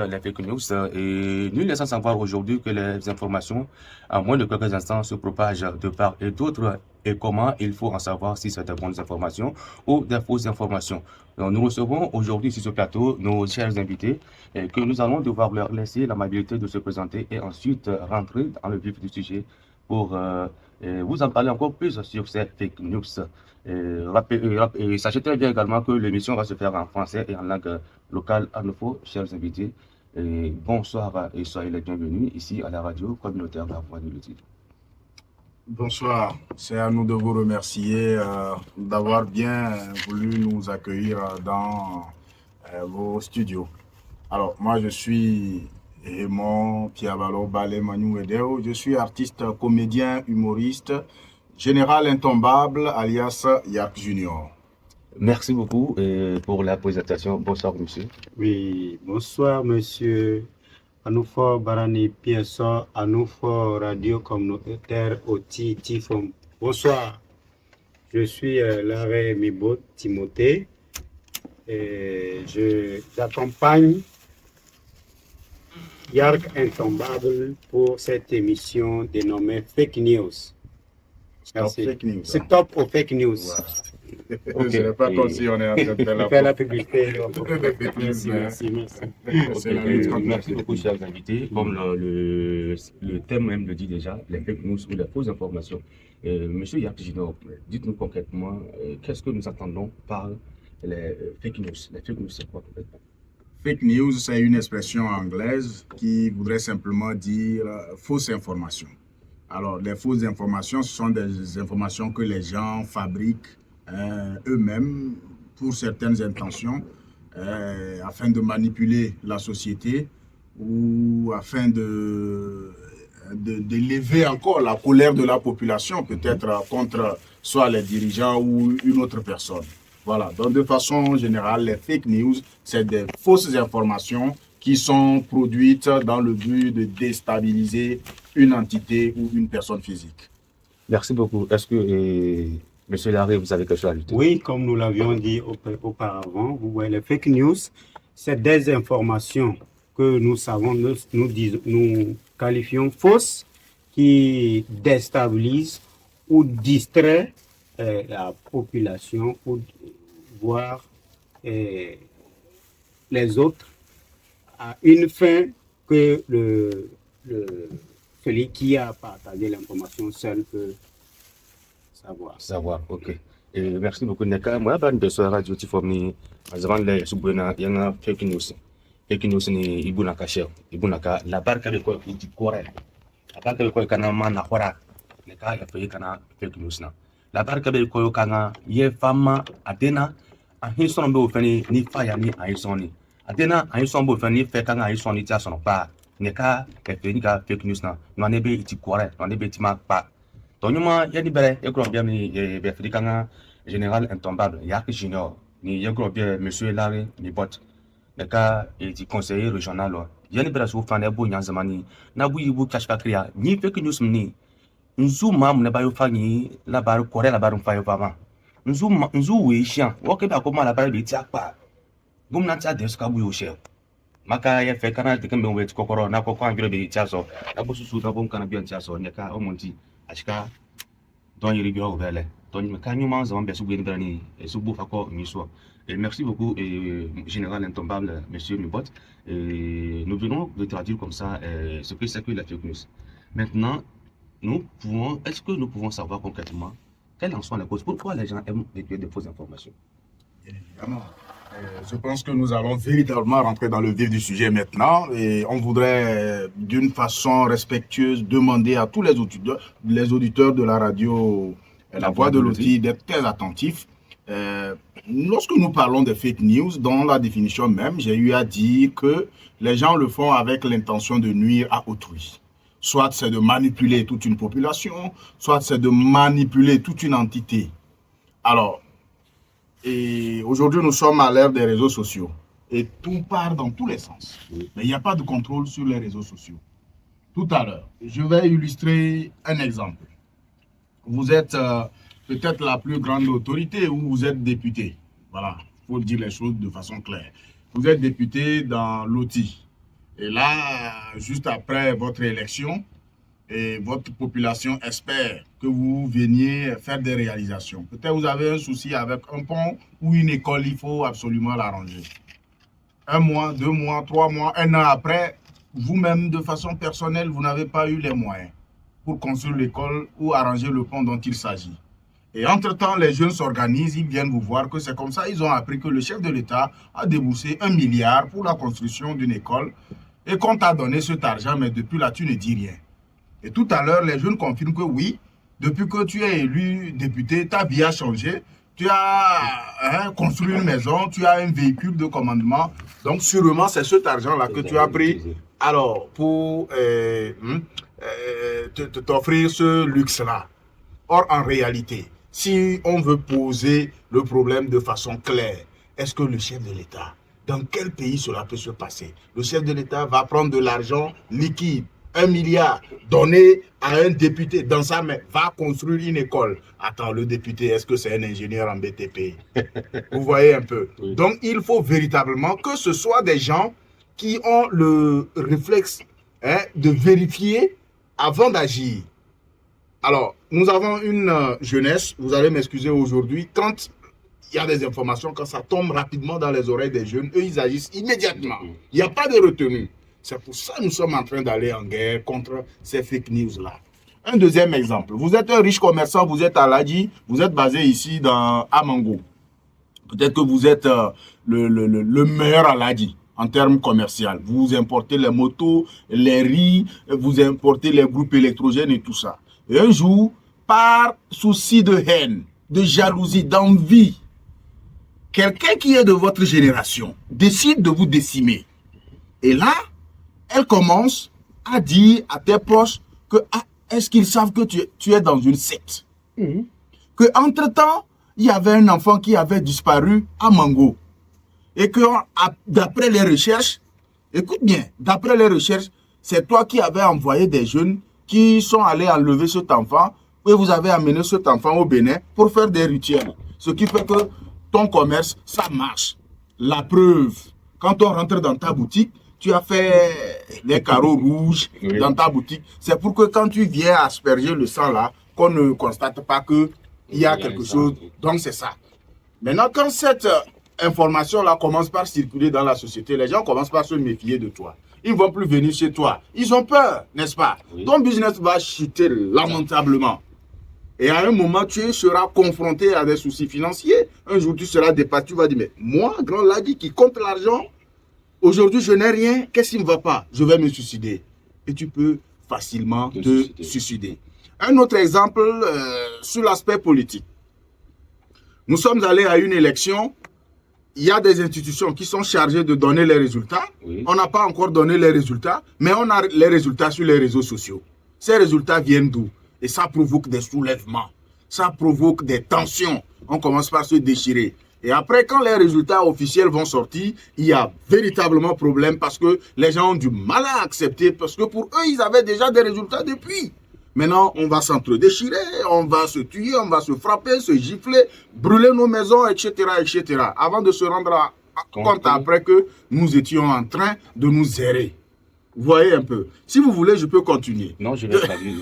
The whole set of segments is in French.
les fake news et nul n'est sans savoir aujourd'hui que les informations, en moins de quelques instants, se propagent de part et d'autre et comment il faut en savoir si c'est des bonnes informations ou des fausses informations. Donc, nous recevons aujourd'hui sur ce plateau nos chers invités et que nous allons devoir leur laisser l'amabilité de se présenter et ensuite rentrer dans le vif du sujet pour vous en parler encore plus sur ces fake news. Et sachez très bien également que l'émission va se faire en français et en langue locale à nouveau, chers invités. Et bonsoir et soyez les bienvenus ici à la radio communautaire de la Voix de l'Utile. Bonsoir, c'est à nous de vous remercier d'avoir bien voulu nous accueillir dans vos studios. Alors, moi je suis Raymond Piabalo Balé Manu Edeo, je suis artiste, comédien, humoriste, général intombable alias Yak Junior. Merci beaucoup pour la présentation. Bonsoir, monsieur. Oui, bonsoir, monsieur. Anoufo Barani Pienso, Anoufo Radio Communautaire Oti Tifom. Bonsoir, je suis Larry Mibo Timothée et j'accompagne Yark Intombable pour cette émission dénommée Fake News. Stop fake news. Stop aux fake news. Voilà. Okay. Je n'ai pas comme si on est en train de faire la publicité. Merci. Merci beaucoup, chers invités. Comme le thème même le dit déjà, les fake news ou les fausses informations. Monsieur Yakjino, dites-nous concrètement, qu'est-ce que nous attendons par les fake news? Les fake news, c'est quoi complètement? Fake news, c'est une expression anglaise qui voudrait simplement dire fausse information. Alors, les fausses informations, ce sont des informations que les gens fabriquent eux-mêmes pour certaines intentions afin de manipuler la société ou afin d'élever encore la colère de la population, peut-être contre soit les dirigeants ou une autre personne. Voilà, donc de façon générale, les fake news, c'est des fausses informations qui sont produites dans le but de déstabiliser une entité ou une personne physique. Merci beaucoup. Est-ce que, monsieur Larry, vous avez quelque chose à ajouter? Oui, comme nous l'avions dit auparavant, vous voyez, les fake news, c'est des informations que nous savons, nous qualifions fausses, qui déstabilisent ou distraient la population, ou voire les autres, à une fin que celui qui a partagé l'information seul peut savoir, ok. Et merci beaucoup. Neka, moi, ban de ce radio Tifomni, avant les subuna, il y a fake news. Fake news ni ibuna kasher, ibuna ka la barka de quoi qui correct. La barka de quoi kana mana hora. Neka ya fait kana fake news na. La barka de quoi kana ye fama adena a hinson be ofani ni fire ni a hinsoni. Adena a hinson be ofani fe kana a hinsoni tia son pa. Neka ya fait ni ka fake news na. No nebe iti correct, no nebe iti ma pa. Tonyuma yani bere ekro bien ni be frikanga général intombable Yak Junior ni yegro bien monsieur Larry Mibot neka iti conseiller régional yani bere so fan ebo nyanzamani na bu yibu kashka kriya ni fake news ni nzu mam ne bayo fani la bar kore la bar fayo fama nzu we shian woke ba ko ma la bar bi ti apa gumna ta de ska bu yo she maka ya fe kana de kembe we ti kokoro na kokko angiro be ti aso na bu susu na bon kana bi ti aso neka o monti ashika don yiri bio vele don me kanyu man zaman be subu ndani subu fako miso. Et merci beaucoup général intombable monsieur Mibot, et nous venons de traduire comme ça ce que c'est que la fake news. Maintenant est-ce que nous pouvons savoir concrètement quelles en sont les causes, pourquoi les gens aiment véhiculer de fausses informations? Bien évidemment. Je pense que nous allons véritablement rentrer dans le vif du sujet maintenant et on voudrait d'une façon respectueuse demander à tous les auditeurs de la radio La Voix de l'Outil d'être très attentifs. Lorsque nous parlons de fake news, dans la définition même, j'ai eu à dire que les gens le font avec l'intention de nuire à autrui. Soit c'est de manipuler toute une population, soit c'est de manipuler toute une entité. Alors, et aujourd'hui, nous sommes à l'ère des réseaux sociaux et tout part dans tous les sens. Mais il n'y a pas de contrôle sur les réseaux sociaux. Tout à l'heure, je vais illustrer un exemple. Vous êtes peut-être la plus grande autorité ou vous êtes député. Voilà, il faut dire les choses de façon claire. Vous êtes député dans l'OTI. Et là, juste après votre élection, et votre population espère que vous veniez faire des réalisations. Peut-être vous avez un souci avec un pont ou une école, il faut absolument l'arranger. 1 mois, 2 mois, 3 mois, 1 an après, vous-même, de façon personnelle, vous n'avez pas eu les moyens pour construire l'école ou arranger le pont dont il s'agit. Et entre-temps, les jeunes s'organisent, ils viennent vous voir que c'est comme ça. Ils ont appris que le chef de l'État a déboursé 1 milliard pour la construction d'une école et qu'on t'a donné cet argent, mais depuis là, tu ne dis rien. Et tout à l'heure, les jeunes confirment que oui, depuis que tu es élu député, ta vie a changé. Tu as construit une maison, tu as un véhicule de commandement. Donc, sûrement, c'est cet argent-là que tu as pris alors pour t'offrir ce luxe-là. Or, en réalité, si on veut poser le problème de façon claire, est-ce que le chef de l'État, dans quel pays cela peut se passer? Le chef de l'État va prendre de l'argent liquide, 1 milliard, donné à un député dans sa main, va construire une école. Attends, le député, est-ce que c'est un ingénieur en BTP? Vous voyez un peu. Oui. Donc, il faut véritablement que ce soit des gens qui ont le réflexe de vérifier avant d'agir. Alors, nous avons une jeunesse, vous allez m'excuser aujourd'hui, quand il y a des informations, quand ça tombe rapidement dans les oreilles des jeunes, eux, ils agissent immédiatement. Il n'y a pas de retenue. C'est pour ça que nous sommes en train d'aller en guerre contre ces fake news-là. Un deuxième exemple. Vous êtes un riche commerçant, vous êtes à Ladji, vous êtes basé ici à Mango. Peut-être que vous êtes le meilleur à Ladji en termes commerciaux. Vous importez les motos, les riz, vous importez les groupes électrogènes et tout ça. Et un jour, par souci de haine, de jalousie, d'envie, quelqu'un qui est de votre génération décide de vous décimer. Et là, elle commence à dire à tes proches que est-ce qu'ils savent que tu es dans une secte? Que entre-temps, il y avait un enfant qui avait disparu à Mango. Et que d'après les recherches, écoute bien, d'après les recherches, c'est toi qui avais envoyé des jeunes qui sont allés enlever cet enfant et vous avez amené cet enfant au Bénin pour faire des rituels. Ce qui fait que ton commerce, ça marche. La preuve, quand on rentre dans ta boutique, tu as fait des carreaux rouges dans ta boutique. C'est pour que quand tu viens asperger le sang là, qu'on ne constate pas qu'il y a quelque chose. Donc c'est ça. Maintenant, quand cette information-là commence par circuler dans la société, les gens commencent par se méfier de toi. Ils ne vont plus venir chez toi. Ils ont peur, n'est-ce pas? Ton business va chuter lamentablement. Et à un moment, tu seras confronté à des soucis financiers. Un jour, tu seras dépassé. Tu vas dire, mais moi, grand Ladji qui compte l'argent, aujourd'hui, je n'ai rien. Qu'est-ce qui ne va pas? Je vais me suicider. Et tu peux facilement te suicider. Un autre exemple sur l'aspect politique. Nous sommes allés à une élection. Il y a des institutions qui sont chargées de donner les résultats. On n'a pas encore donné les résultats, mais on a les résultats sur les réseaux sociaux. Ces résultats viennent d'où? Et ça provoque des soulèvements. Ça provoque des tensions. On commence par se déchirer. Et après, quand les résultats officiels vont sortir, il y a véritablement problème parce que les gens ont du mal à accepter parce que pour eux, ils avaient déjà des résultats depuis. Maintenant, on va s'entre-déchirer, on va se tuer, on va se frapper, se gifler, brûler nos maisons, etc., etc. Avant de se rendre compte après que nous étions en train de nous errer. Vous voyez un peu. Si vous voulez, je peux continuer. Non, je laisse pas dire.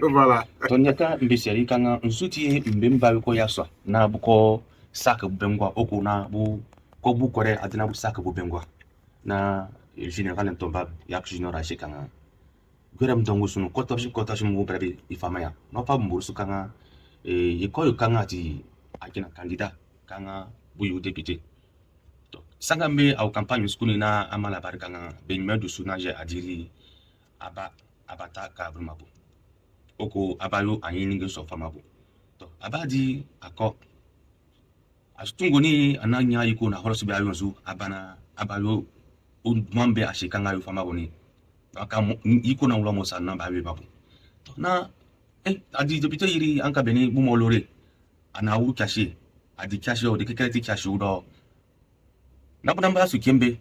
Voilà. Tonyaka mbeseri kanga nsuti mbemba ko yaswa na buko saka bengwa oko na bu ko bu kore adina bu saka bu bengwa na général ntomba yak junior ashikanga gwerem dongo sunu kota shi mu brabe ifamaya no pa mburu kanga ikoyo kanga ti akina candidat kanga bu yu député to sanga me au campagne skuni na amala bar kanga benme du sunaje adiri abata ka brumabu oko abayo anyinge so famabo to abadi akọ astungoni ananya iko na horosu bayo nzu abana abayo umambe ashikanga yo famabo ni aka iko na ulomo sa na bawe babu to na adi député yiri anka beni bu molore ana wu kashi adi kashi o de kekreti kashi udo na bunamba su kembe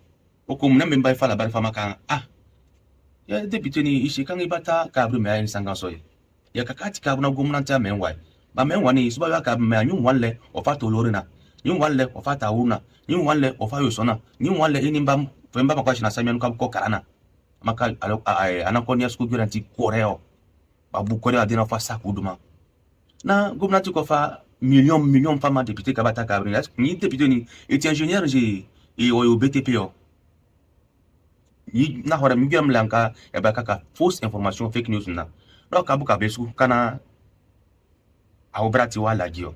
oko mna memba fa la bar fama kan ya député ni ishikanga ibata ka bru me ayin sanga soye ya kakati ka buna gomnanta menwa ba menwa ni suba ya ka me anyun wanle ofa to lore na nyun wanle ofa ta wuna nyun wanle ofa yo sona nyun wanle inimba Femba makwa shina samia nuka ko karana. Maka anakonia school guarantee koreo. Babu koreo adina fa sakuduma. Na gouvernement ko fa million fama député kabata kabri. Ni député ni et ingénieur j'ai et au BTP yo. Ni na hora migam lanka ya bakaka fausse information fake news na. Donc kabuka besu kana awobrati wala gio.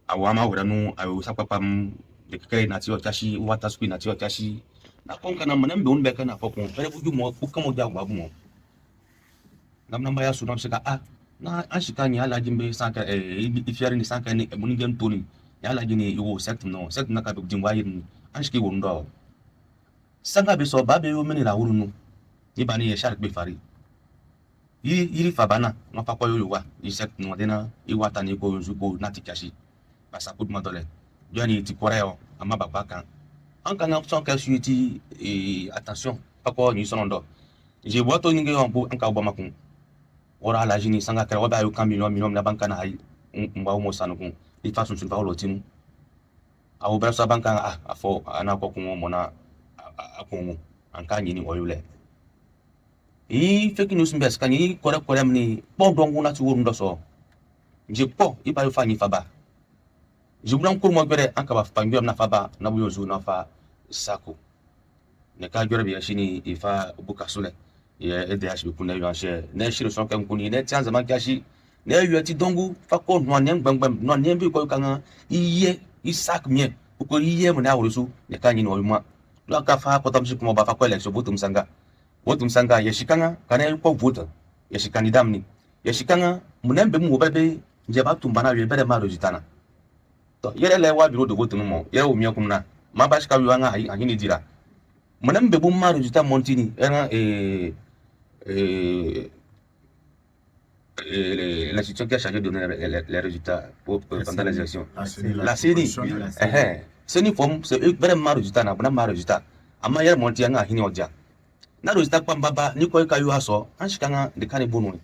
Awama uranu awu sapapam de kay natio tashi wata sku natio tashi na konka na manembe unbe kana fokon fere buju mo ukamo ja babu mo namna mbaya su sika na ashika ni ala jimbe sanka ifiari ni sanka ni muni gen toni ya ala gini yo sect na ka bugin wayin ashiki wondo sanka be so babe yo meni la urunu ni bani ya shark be fari yiri fabana no fa koyo wa yi sect no dena i wata ni ko yuko natikashi basa kudma dole joni ti koreo ama babaka en kana son ka suiti attention pas ko ni sonondo je boto ni ngi on ka obama kun ora la jini sanga kala waba yu kambi million na banka na hay mba mo sanu kun di façon sur parole tinu awu bra sa banka afo ana ko kun mo na akun an ka ni oyule fake news mbes kan ni kore mni bon dongu na ti woru ndo so je po iba yu fani faba je voulais encore moi bere an ka ba fangiom na faba na buyo zu na fa sako ne ka jore bi shini ifa buka sule ye EDH bi kuna yanche ne shiro son kan kuni ne tianza man kashi ne yuati dongu fa ko no ne gbangbam no ne bi ko kan iye isak mie ko iye mo na wurusu ne ka ni no yuma lo ka fa ko tam shi kuma ba fa ko election botum sanga ye shikanga kana ko vote ye shikani damni ye shikanga mo ne be mo bebe nje ba tumbana ye bere ma rojitana to yere le wa biro de vote no mo ye o mi akumna ma ba shika wi anga ahi ni dira mo ne be bu ma rojita montini era l'institution qui a chargé de donner les résultats pendant les élections. La CENI. CENI forme, c'est vraiment résultat, na bon résultat. Ama yer monti nga hini odia. Na résultat kwa mbaba ni ko kayu aso, anshikanga de kane bonu.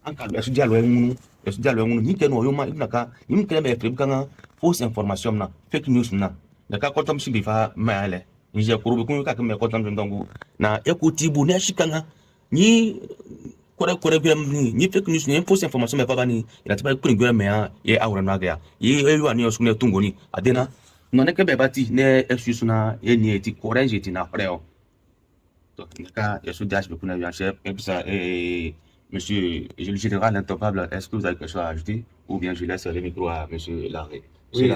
Anka esu dia lo ngunu ni keno yoma ibnaka, nim kene be fribkanga fausse information na, fake news na. De ka kotom si bifa maale. Nje kurubi kun ka keme kotom ndongu na ekuti bu ne shikanga ni kore ni fake news ni fausse information me baba ni ila tiba kuni gwe me ye awra na ga ye elu ani osune tungoni adena no ne kebe bati ne excuse na ye ni eti courage ti na preo to nka yesu dash be kuna bien chef et puis ça monsieur le général intouchable, est-ce que vous avez quelque chose à ajouter ou bien je laisse le micro à monsieur Larré. Oui,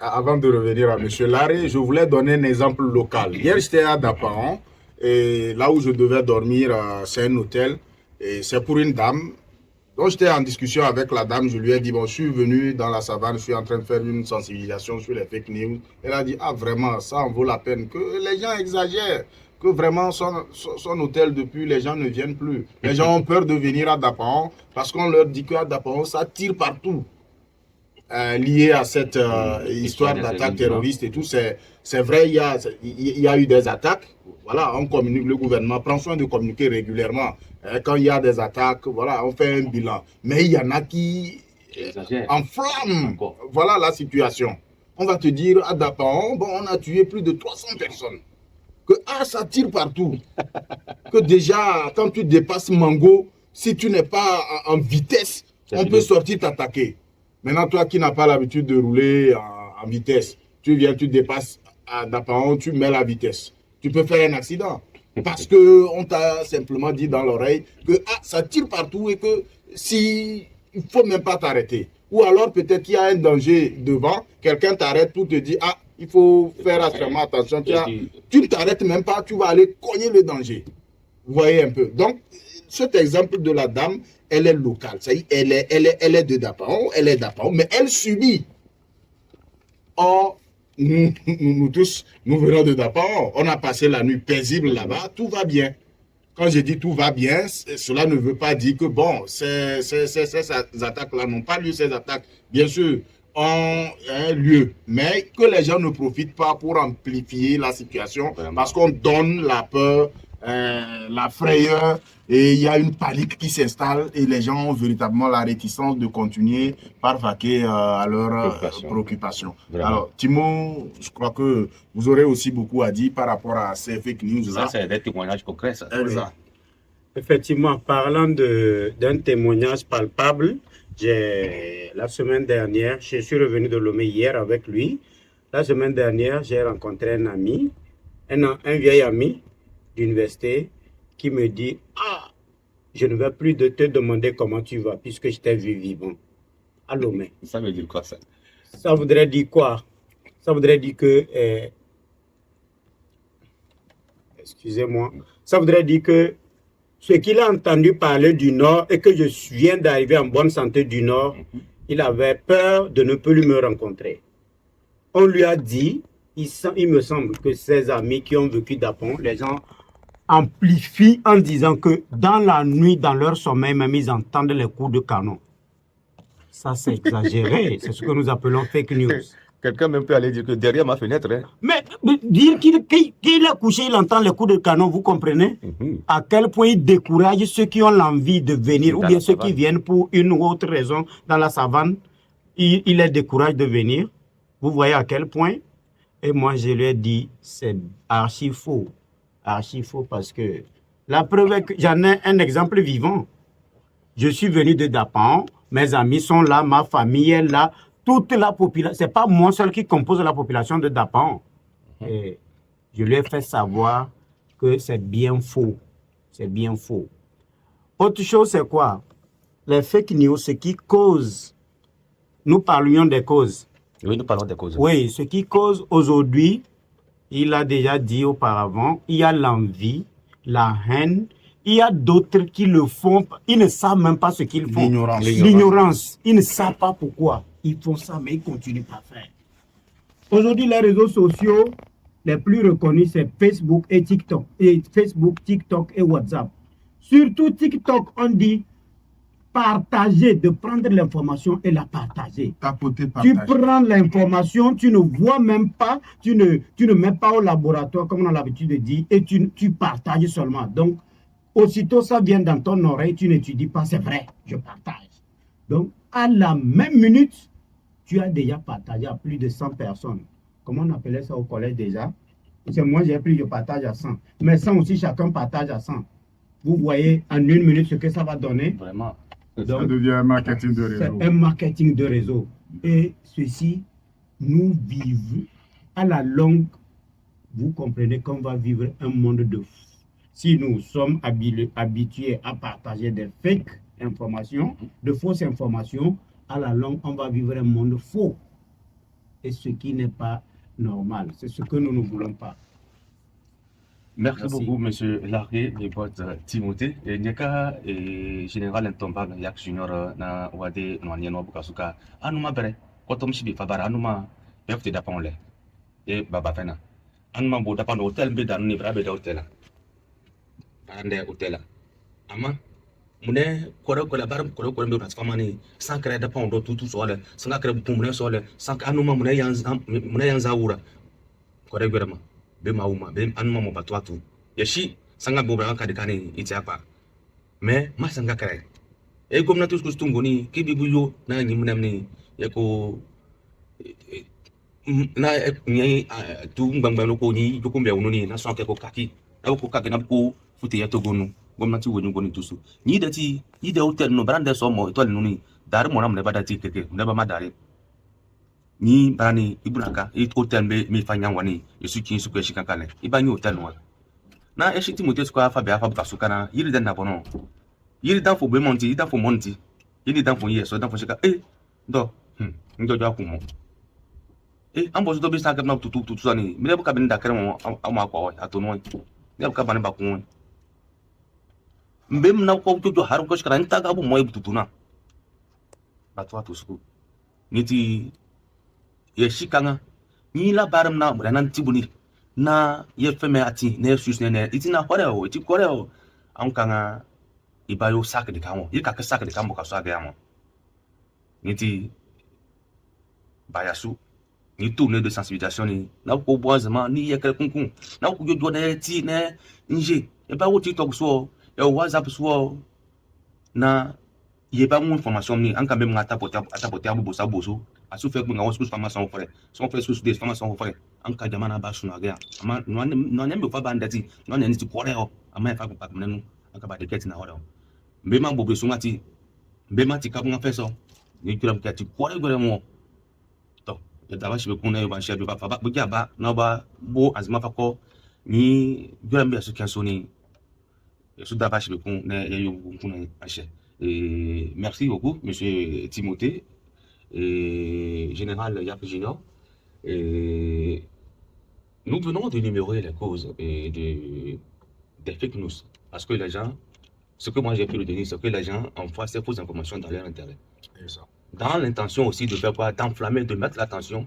avant de revenir à monsieur Larré, je voulais donner un exemple local. Hier, j'étais à Daparan. Et là où je devais dormir, c'est un hôtel. Et c'est pour une dame. Donc j'étais en discussion avec la dame. Je lui ai dit, bon, je suis venu dans la savane, je suis en train de faire une sensibilisation sur les fake news. Elle a dit, ah vraiment, ça en vaut la peine. Que les gens exagèrent. Que vraiment son hôtel depuis, les gens ne viennent plus. Les gens ont peur de venir à Daparan parce qu'on leur dit qu'à Daparan, ça tire partout. Lié à cette histoire d'attaque terroriste et tout, c'est vrai, il y a eu des attaques. Voilà, on communique, le gouvernement prend soin de communiquer régulièrement. Quand il y a des attaques, voilà, on fait un bilan. Mais il y en a qui enflamment, voilà la situation. On va te dire, à Daparan, bon, on a tué plus de 300 personnes. Que ça tire partout. Que déjà, quand tu dépasses Mango, si tu n'es pas en vitesse, on peut sortir t'attaquer. Maintenant, toi qui n'as pas l'habitude de rouler en vitesse, tu viens, tu dépasses à Daparan, tu mets la vitesse. Tu peux faire un accident. Parce qu'on t'a simplement dit dans l'oreille que ça tire partout et que il ne faut même pas t'arrêter. Ou alors peut-être qu'il y a un danger devant, quelqu'un t'arrête pour te dire il faut faire extrêmement attention. Tu ne t'arrêtes même pas, tu vas aller cogner le danger. Vous voyez un peu. Donc, cet exemple de la dame, elle est locale. Elle est de Daparan, elle est Daparan, mais elle subit. Or, nous tous, nous venons de Daparan. On a passé la nuit paisible là-bas, tout va bien. Quand je dis tout va bien, cela ne veut pas dire que bon, ces attaques-là n'ont pas lieu, ces attaques, bien sûr, ont un lieu, mais que les gens ne profitent pas pour amplifier la situation parce qu'on donne la peur la frayeur et il y a une panique qui s'installe et les gens ont véritablement la réticence de continuer par vaquer à leurs préoccupations. Alors, Timo, je crois que vous aurez aussi beaucoup à dire par rapport à ces fake news. Ça, c'est des témoignages concrets, ça. Exact. Effectivement, parlant d'un témoignage palpable, la semaine dernière, je suis revenu de Lomé hier avec lui. La semaine dernière, j'ai rencontré un ami, un vieil ami d'université qui me dit « Ah, je ne vais plus te demander comment tu vas puisque je t'ai vu vivant à Lomé. » Ça veut dire quoi, ça? Ça voudrait dire quoi? Ça voudrait dire que... excusez-moi. Ça voudrait dire que ce qu'il a entendu parler du Nord et que je viens d'arriver en bonne santé du Nord, il avait peur de ne plus me rencontrer. On lui a dit, il me semble que ses amis qui ont vécu d'Apon, les gens amplifient en disant que dans la nuit, dans leur sommeil, même ils entendent les coups de canon. Ça, c'est exagéré. C'est ce que nous appelons fake news. Quelqu'un même peut aller dire que derrière ma fenêtre... Hein. Mais dire qu'il est couché, il entend les coups de canon, vous comprenez? À quel point il décourage ceux qui ont l'envie de venir, ou bien ceux qui viennent pour une ou autre raison dans la savane, il les décourage de venir. Vous voyez à quel point? Et moi, je lui ai dit, c'est archi faux. Archi faux parce que la preuve est que j'en ai un exemple vivant. Je suis venu de Dapan, mes amis sont là, ma famille est là, toute la population, c'est pas moi seul qui compose la population de Dapan. Et je lui ai fait savoir que c'est bien faux. C'est bien faux. Autre chose, c'est quoi? Les fake news, ce qui cause, nous parlions des causes. Oui, nous parlons des causes. Oui, ce qui cause aujourd'hui, il a déjà dit auparavant, il y a l'envie, la haine, il y a d'autres qui le font, ils ne savent même pas ce qu'ils font. L'ignorance. Ils ne savent pas pourquoi. Ils font ça, mais ils continuent à faire. Aujourd'hui, les réseaux sociaux les plus reconnus, c'est Facebook et TikTok. Facebook, TikTok et WhatsApp. Surtout TikTok, on dit partager, de prendre l'information et la partager. Tapoter, partager. Tu prends l'information, tu ne vois même pas, tu ne mets pas au laboratoire, comme on a l'habitude de dire, et tu partages seulement. Donc, aussitôt ça vient dans ton oreille, tu n'étudies pas, c'est vrai, je partage. Donc, à la même minute, tu as déjà partagé à plus de 100 personnes. Comment on appelait ça au collège déjà? C'est moi, j'ai pris, je partage à 100. Mais 100 aussi, chacun partage à 100. Vous voyez en une minute ce que ça va donner? Vraiment. Donc, ça devient un marketing de réseau. C'est un marketing de réseau. Et ceci, nous vivons à la longue. Vous comprenez qu'on va vivre un monde de fou. Si nous sommes habitués à partager des fake informations, de fausses informations, à la longue, on va vivre un monde faux. Et ce qui n'est pas normal. C'est ce que nous ne voulons pas. Merci beaucoup, monsieur Largué et votre Timothée. Et Nyaka et général Ntomba yak junior na wade no anyeno bukasuka anuma bere kotom shibi fabara anuma befte daponle e baba fena anuma bo dapan hotel be danu ni brabe da hotel ande hotel ama mune kore kore bar kore kore be transforma ni sans créer dapan do tout so le sans créer bu mune so le sans anuma mune yanza wura kore gwerema be mauma be anuma mo batwatu yeshi sanga bo bra kadikani itiapa mais ma sanga créer e gomnati usku stungoni kibi buyo na nyimnam ni yako na nyi tu ngbangba ko nyi ko mbe wonu na so ke ko kaki na ko kaki na ko futi ya togonu gomnati wonu goni tusu nyi dati yi de hotel no brande so mo to ni dar mo na mo ba dati keke ne ba ma dare ni bani ibunaka e hotel be mi fanya wani yesu kin su ko shi kankale ibani hotel no na e shi Timothée ko afa be afa bukasuka na yiri den na bono yiri dan fo be monti yiri dan fo monti yiri dan fo yeso dan fo shika do ndo jo akumo ambo do be sa ga na tutu sani mi le buka bin da kare mo ama kwa atonu ne buka bani ba kun mbem na ko jo har ko shikara nta ga bu moy tutu na batwa to su niti ye shikanga ni la baram na nan tibuni na ye feme ati na sus ne itina hore o ti kore o an kanga ibayo sak de kamo yika ka sak de kamo ka so aga yamo niti bayasu ni tourner de sensibilisation ni na ko boisement ni ya kele kunkun na ko do na ti na nje e ba wo TikTok so e WhatsApp so na ye ba mu information ni an ka même ngata poter abu bosa boso asu fait nga wasu formation frère son frère sous des formations frère an ka jamana ba suna ga ama no ne me fa ba ndati no ne ti kore o ama fa pa menu an ka ba de ket na hodo mbe ma bobe sungati mbe ma ti ka nga feso ni kula ka ti kore gore mo to e da ba shi be kun na yo ba shi be fa ba bu ja ba na ba bo azma fa ko ni gura mbe su kenso ni su da ba shi be kun na yo kun na ache. Et merci beaucoup, Monsieur Timothée, et Général Yap Junior. Et nous venons d'énumérer les causes des fake news. Parce que les gens, ce que moi j'ai pu le donner, c'est que les gens envoient ces fausses informations dans leur intérêt. Dans l'intention aussi de faire quoi? D'enflammer, de mettre l'attention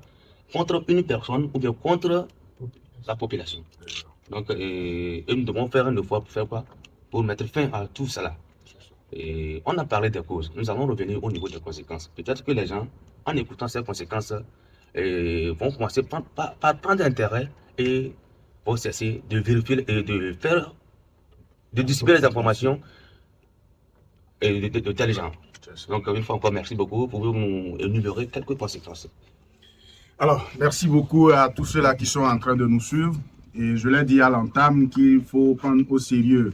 contre une personne ou bien contre la population. Donc, et nous devons faire un effort pour faire quoi? Pour mettre fin à tout cela. Et on a parlé des causes. Nous allons revenir au niveau des conséquences. Peut-être que les gens, en écoutant ces conséquences, vont commencer par prendre intérêt et vont cesser de vérifier et de distribuer les informations et de tels gens. Donc, une fois encore, merci beaucoup. Pouvez-vous nous énumérer quelques conséquences? Alors, merci beaucoup à tous ceux-là qui sont en train de nous suivre. Et je l'ai dit à l'entame qu'il faut prendre au sérieux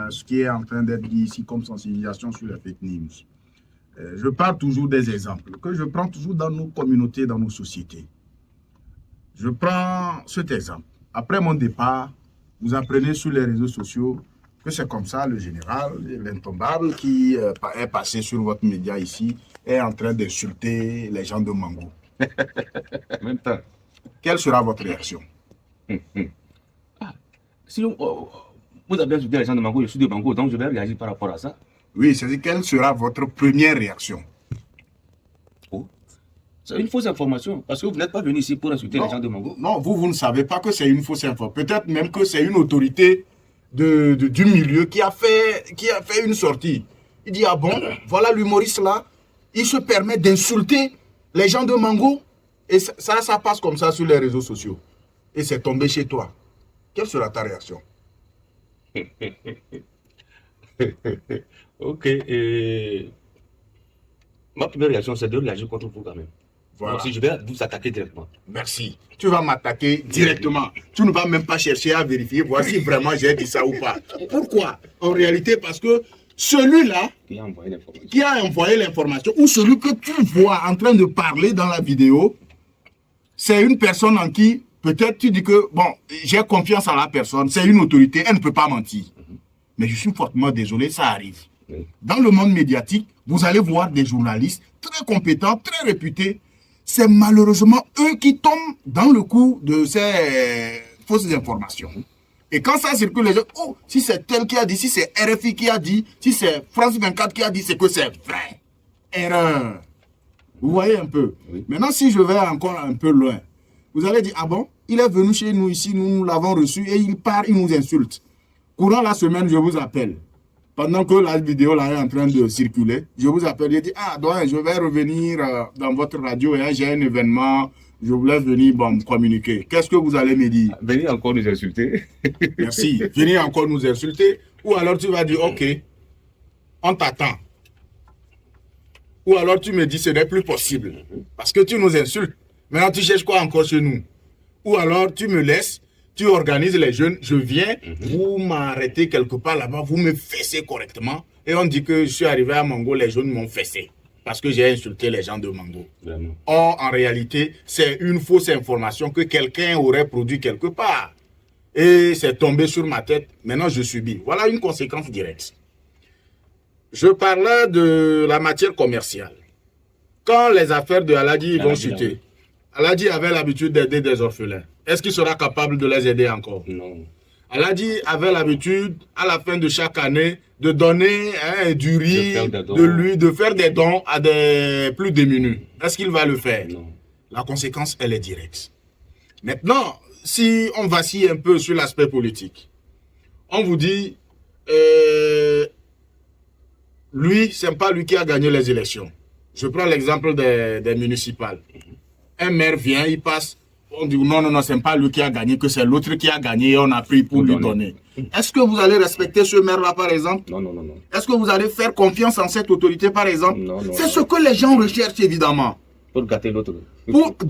ce qui est en train d'être dit ici comme sensibilisation sur les fake news. Je parle toujours des exemples que je prends toujours dans nos communautés, dans nos sociétés. Je prends cet exemple. Après mon départ, vous apprenez sur les réseaux sociaux que c'est comme ça, le général, l'intombable, qui est passé sur votre média ici, est en train d'insulter les gens de Mango. Même temps. Quelle sera votre réaction? Si vous avez insulté les gens de Mango, je suis de Mango, donc je vais réagir par rapport à ça. Oui, c'est-à-dire quelle sera votre première réaction? Oh. C'est une fausse information, parce que vous n'êtes pas venu ici pour insulter les gens de Mango. Non, vous ne savez pas que c'est une fausse information. Peut-être même que c'est une autorité du milieu qui a fait une sortie. Il dit, ah bon, voilà l'humoriste là, il se permet d'insulter les gens de Mango. Et ça passe comme ça sur les réseaux sociaux. Et c'est tombé chez toi. Quelle sera ta réaction? Ok. Ma première réaction, c'est de réagir contre vous quand même. Voilà. Donc, si je vais vous attaquer directement. Merci. Tu vas m'attaquer directement. Tu ne vas même pas chercher à vérifier, voir si vraiment j'ai dit ça ou pas. Pourquoi? En réalité, parce que celui-là qui a envoyé l'information, ou celui que tu vois en train de parler dans la vidéo, c'est une personne en qui peut-être tu dis que, bon, j'ai confiance en la personne, c'est une autorité, elle ne peut pas mentir. Mais je suis fortement désolé, ça arrive. Dans le monde médiatique, vous allez voir des journalistes très compétents, très réputés. C'est malheureusement eux qui tombent dans le coup de ces fausses informations. Et quand ça circule, les gens, oh, si c'est tel qui a dit, si c'est RFI qui a dit, si c'est France 24 qui a dit, c'est que c'est vrai. Erreur. Vous voyez un peu. Oui. Maintenant, si je vais encore un peu loin, vous allez dire, ah bon, il est venu chez nous ici, nous l'avons reçu et il part, il nous insulte. Courant la semaine, je vous appelle. Pendant que la vidéo là est en train de circuler, je vous appelle, je dis, ah, donc, je vais revenir dans votre radio, et j'ai un événement, je voulais venir me communiquer. Qu'est-ce que vous allez me dire? Venez encore nous insulter. Merci. Venez encore nous insulter. Ou alors tu vas dire, ok, on t'attend. Ou alors tu me dis, ce n'est plus possible. Parce que tu nous insultes. Maintenant, tu cherches quoi encore chez nous? Ou alors, tu me laisses, tu organises les jeunes, je viens, vous m'arrêtez quelque part là-bas, vous me fessez correctement. Et on dit que je suis arrivé à Mango, les jeunes m'ont fessé. Parce que j'ai insulté les gens de Mango. Vraiment. Or, en réalité, c'est une fausse information que quelqu'un aurait produit quelque part. Et c'est tombé sur ma tête. Maintenant, je subis. Voilà une conséquence directe. Je parlais de la matière commerciale. Quand les affaires de Aladi vont chuter, Aladi avait l'habitude d'aider des orphelins. Est-ce qu'il sera capable de les aider encore? Non. Aladi avait l'habitude, à la fin de chaque année, de donner du riz, de faire des dons à des plus démunis. Est-ce qu'il va le faire? Non. La conséquence, elle est directe. Maintenant, si on vacille un peu sur l'aspect politique, on vous dit, lui, c'est pas lui qui a gagné les élections. Je prends l'exemple des municipales. un maire vient, il passe, on dit non, c'est pas lui qui a gagné, que c'est l'autre qui a gagné et on a pris pour lui donner. Est-ce que vous allez respecter ce maire-là, par exemple? Non. Est-ce que vous allez faire confiance en cette autorité, par exemple? Non. C'est ce que les gens recherchent, évidemment. Pour gâter l'autre.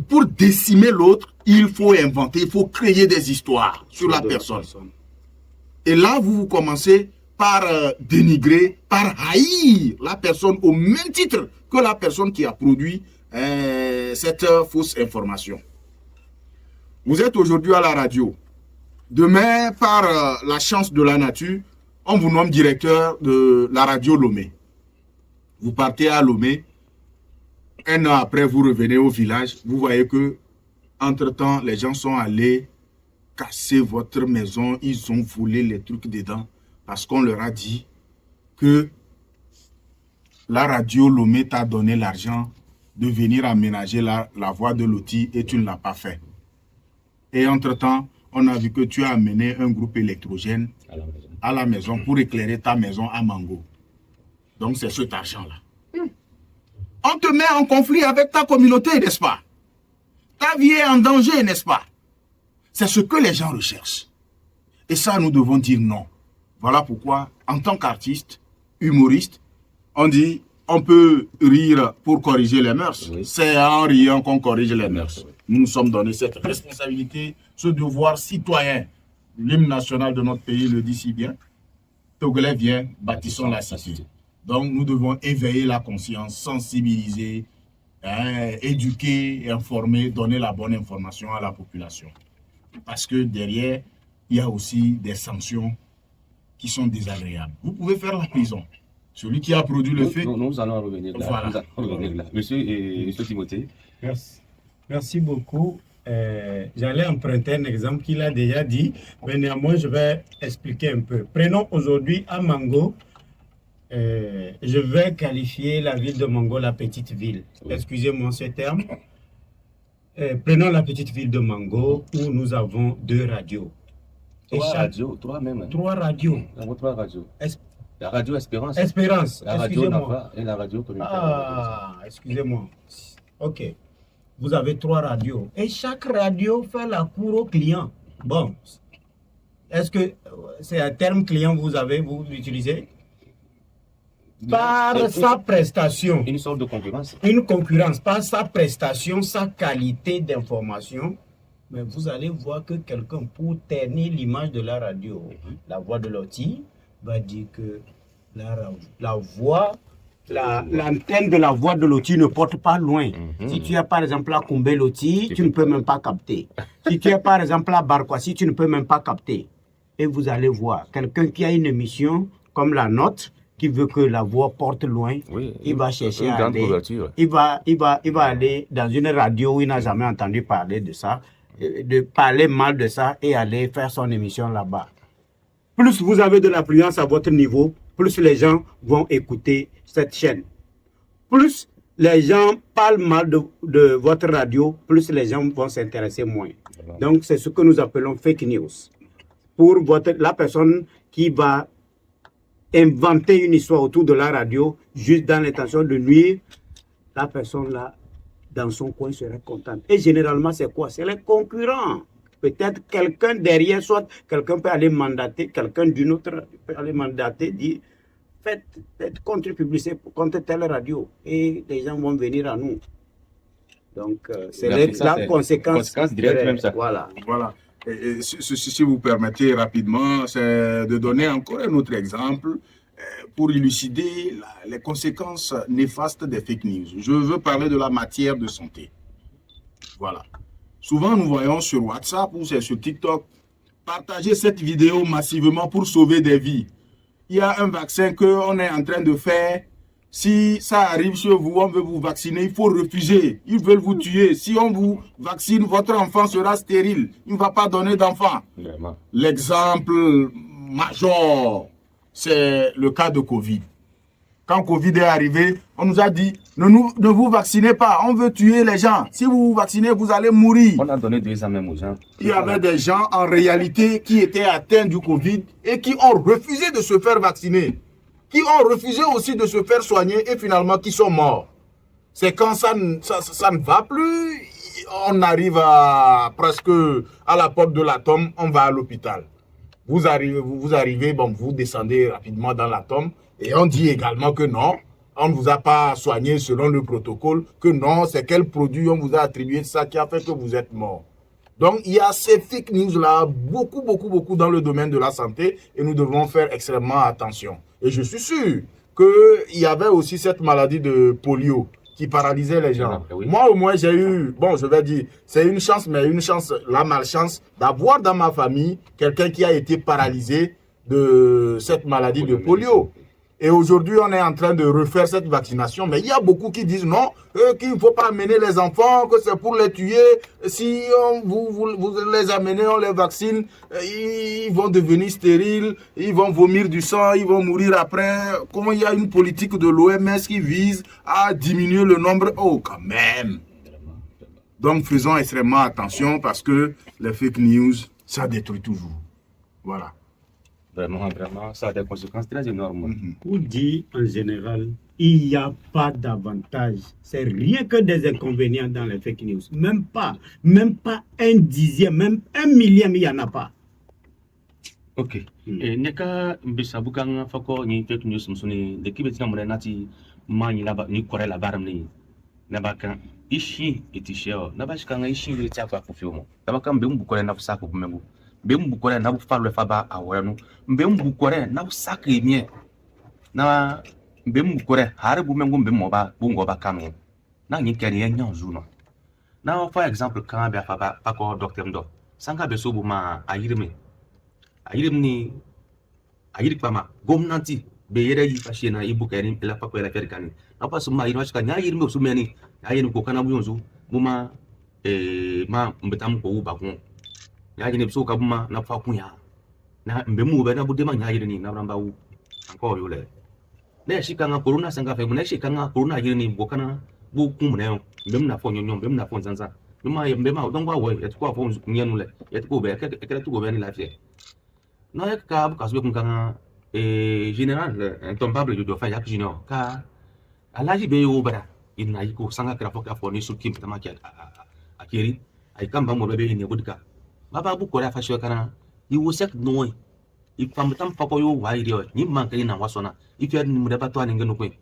Pour décimer l'autre, il faut inventer, il faut créer des histoires sur la personne. Et là, vous commencez par dénigrer, par haïr la personne au même titre que la personne qui a produit cette fausse information. Vous êtes aujourd'hui à la radio. Demain, par la chance de la nature, on vous nomme directeur de la radio Lomé. Vous partez à Lomé. Un an après, vous revenez au village. Vous voyez que, entre-temps, les gens sont allés casser votre maison. Ils ont volé les trucs dedans parce qu'on leur a dit que la radio Lomé t'a donné l'argent de venir aménager la voie de Loti et tu ne l'as pas fait. Et entre-temps, on a vu que tu as amené un groupe électrogène à la maison pour éclairer ta maison à Mango. Donc, c'est cet argent-là. On te met en conflit avec ta communauté, n'est-ce pas? Ta vie est en danger, n'est-ce pas? C'est ce que les gens recherchent. Et ça, nous devons dire non. Voilà pourquoi, en tant qu'artiste, humoriste, on dit, on peut rire pour corriger les mœurs. Oui. C'est en riant qu'on corrige les mœurs. Nous nous sommes donné cette responsabilité, ce devoir citoyen. L'hymne national de notre pays le dit si bien. Togolais vient, bâtissons la cité. Donc, nous devons éveiller la conscience, sensibiliser, éduquer, informer, donner la bonne information à la population. Parce que derrière, il y a aussi des sanctions qui sont désagréables. Vous pouvez faire la prison. Celui qui a produit le fait... Nous allons revenir là. Voilà. Nous allons revenir là. Monsieur Timothée. Merci beaucoup. J'allais emprunter un exemple qu'il a déjà dit, mais néanmoins, je vais expliquer un peu. Prenons aujourd'hui à Mango, je vais qualifier la ville de Mango la petite ville. Oui. Excusez-moi ce terme. Prenons la petite ville de Mango où nous avons 2 radios. Trois même. 3 radios. Nous avons 3 radios. La radio Espérance. Espérance. La radio Nafa et la radio communautaire. Ah, excusez-moi. Ok. Vous avez 3 radios. Et chaque radio fait la cour au client. Bon. Est-ce que c'est un terme client vous l'utilisez? Par sa prestation. Une sorte de concurrence. Une concurrence. Par sa prestation, sa qualité d'information. Mais vous allez voir que quelqu'un, pour ternir l'image de la radio, la voix de Loti, va dire que l'antenne de la voix de Loti ne porte pas loin. Si tu es par exemple à Koumbe Loti, tu ne peux même pas capter. Si tu es par exemple à Barkwasi, tu ne peux même pas capter. Et vous allez voir, quelqu'un qui a une émission comme la nôtre, qui veut que la voix porte loin, oui, il va chercher à aller, il va aller dans une radio où il n'a jamais entendu parler de ça, de parler mal de ça et aller faire son émission là-bas. Plus vous avez de l'affluence à votre niveau, plus les gens vont écouter cette chaîne. Plus les gens parlent mal de votre radio, plus les gens vont s'intéresser moins. Donc c'est ce que nous appelons fake news. Pour la personne qui va inventer une histoire autour de la radio, juste dans l'intention de nuire, la personne là, dans son coin, serait contente. Et généralement, c'est quoi? C'est les concurrents. Peut-être quelqu'un derrière, soit quelqu'un peut aller mandater, quelqu'un d'une autre peut aller mandater, dire, faites contre-publicité contre telle radio, et les gens vont venir à nous. Donc, c'est la conséquence directe même ça. Voilà. Et si vous permettez rapidement, c'est de donner encore un autre exemple pour élucider les conséquences néfastes des fake news. Je veux parler de la matière de santé. Voilà. Souvent, nous voyons sur WhatsApp ou sur TikTok partager cette vidéo massivement pour sauver des vies. Il y a un vaccin qu'on est en train de faire. Si ça arrive chez vous, on veut vous vacciner, il faut refuser. Ils veulent vous tuer. Si on vous vaccine, votre enfant sera stérile. Il ne va pas donner d'enfant. L'exemple majeur, c'est le cas de Covid. Quand Covid est arrivé, on nous a dit, ne vous vaccinez pas, on veut tuer les gens. Si vous vous vaccinez, vous allez mourir. On a donné des examens aux gens. Il y avait des gens en réalité qui étaient atteints du Covid et qui ont refusé de se faire vacciner, qui ont refusé aussi de se faire soigner et finalement qui sont morts. C'est quand ça ne va plus, on arrive à presque à la porte de la tombe, on va à l'hôpital. Vous arrivez, bon, vous descendez rapidement dans la tombe et on dit également que non, on ne vous a pas soigné selon le protocole, que non, c'est quel produit on vous a attribué ça qui a fait que vous êtes mort. Donc, il y a ces fake news-là, beaucoup dans le domaine de la santé et nous devons faire extrêmement attention. Et je suis sûr qu'il y avait aussi cette maladie de polio qui paralysait les gens. Oui. Moi, au moins, j'ai eu, bon, je vais dire, c'est une chance, mais une chance, la malchance d'avoir dans ma famille quelqu'un qui a été paralysé de cette maladie de polio. Et aujourd'hui, on est en train de refaire cette vaccination. Mais il y a beaucoup qui disent non, qu'il ne faut pas amener les enfants, que c'est pour les tuer. Si vous les amenez, on les vaccine, ils vont devenir stériles, ils vont vomir du sang, ils vont mourir après. Comment il y a une politique de l'OMS qui vise à diminuer le nombre? Oh, quand même. Donc, faisons extrêmement attention parce que les fake news, ça détruit toujours. Voilà. Vraiment, ça a des conséquences très énormes. Pour dire en général, il n'y a pas d'avantage. C'est rien que des inconvénients dans les fake news. Même pas un dixième, même un millième, il n'y en a pas. Ok. Et neka mbisa bukang fako ni fake news musuni de kibeti na mure nati mani laba ni kore la baram ni nabaka ishi itisheo nabashika nga ishi ile tsafa kufiomo nabaka mbe mbukore na fusako kumengu mbe mbukore na bufalu faba awanu mbe mbukore na busaka imie na mbe mbukore hare bumengu mbe moba bungoba kanu na nyikeri yenyanzu no na for example kan be afaba pako docteur ndo sanga be so buma ayirime ni ayiri pama gomnati be yere yi fashe na ibu kani ela pako ela ferkani apa suma ayiri washika nya ayiri me sumeni ayiri ko kana buyonzu buma ma mbetam ko uba ko nya ni so ka buma na fa kunya na mbe mu be na bude ma nya ayiri ni na ramba wu anko yo le na shika nga corona sanga fe na shika nga corona ayiri ni bo kana bu kumu na yo mbe na fo nyonyo mbe na fo nzanza mbe ma dongwa wo etuko fo nyenu le etuko be ekele tuko be ni lafie non il y a un cas général intombable de Dauphin Yak Junior car à l'âge de Obara il n'a eu qu'au sang à Krafoka fourni sur Kim Tamaki à Kiri à Kamba Mobé in Yabudka Baba Bukora Fashokana il was set no il faut me tam papoyo wairio ni manque in Wasona if you had Mudabato and Ganukwe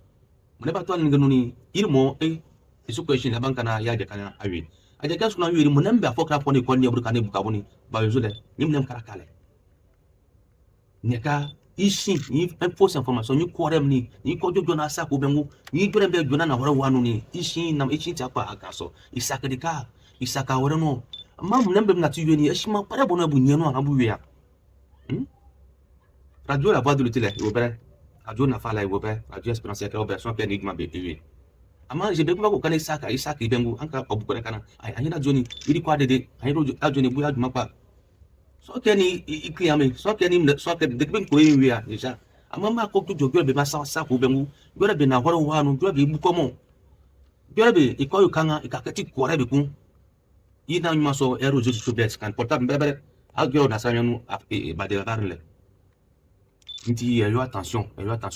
Mudabato and Ganuni Ilmo a question a bankana Yadakana Avi I just know you remember for Kraponi Konya Bukani Bukaboni by Zude Nimnam Karakale neka ishi ni fausse information ni korem ni ko jojo na sa ko bengu ni jore be jona na hore wanu ni ishi na ishi ta pa akaso isaka hore no amma mun be na tiyo ni ishi ma pare bono bu nyeno na bu wiya radio la voix de l'utile obere radio na fala obere radio espérance ya opération pe enigma be ewe amma je be ko kale isaka bengu anka obukore kana ay anyina joni iri kwa dede anyiro joni bu ya duma pa so keni ikiyame so keni so keni dekben ko yiwa deja amama ko to jogo be masa sa ko bengu gora be na horo wanu gora be bu komo gora be ikoyo kanga ikakati ko rebe ku ina nyuma so ero jesu so bet kan portable bebere agyo na sanyanu ba de barle nti yo attention